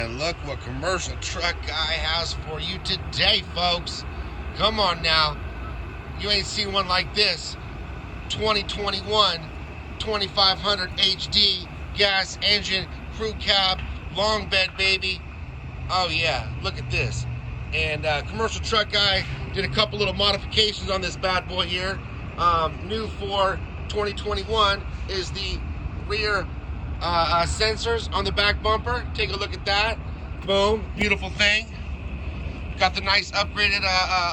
And look what Commercial Truck Guy has for you today, folks. Come on now. You ain't seen one like this. 2021 2500 HD gas engine crew cab long bed, baby. Oh yeah, look at this. And Commercial Truck Guy did a couple little modifications on this bad boy here. New for 2021 is the rear sensors on the back bumper. Take a look at that. Boom, beautiful thing. Got the nice upgraded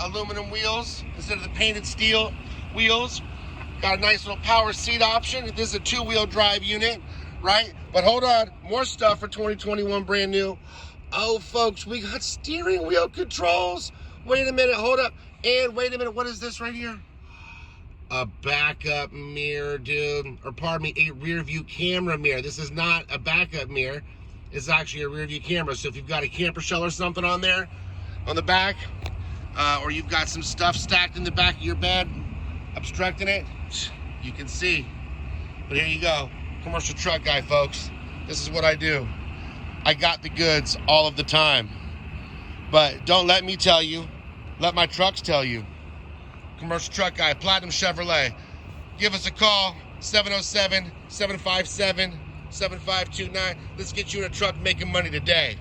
aluminum wheels instead of the painted steel wheels. Got a nice little power seat option. This is a 2-wheel drive unit, right? But hold on, more stuff for 2021, brand new. Oh, folks, we got steering wheel controls. Wait a minute, hold up. And wait a minute, what is this right here? A backup mirror, dude. Or pardon me, a rear view camera mirror. This is not a backup mirror. It's actually a rear view camera. So if you've got a camper shell or something on there, on the back, or you've got some stuff stacked in the back of your bed, obstructing it, you can see. But here you go. Commercial Truck Guy, folks. This is what I do. I got the goods all of the time. But don't let me tell you. Let my trucks tell you. Commercial Truck Guy, Platinum Chevrolet. Give us a call, 707-757-7529. Let's get you in a truck making money today.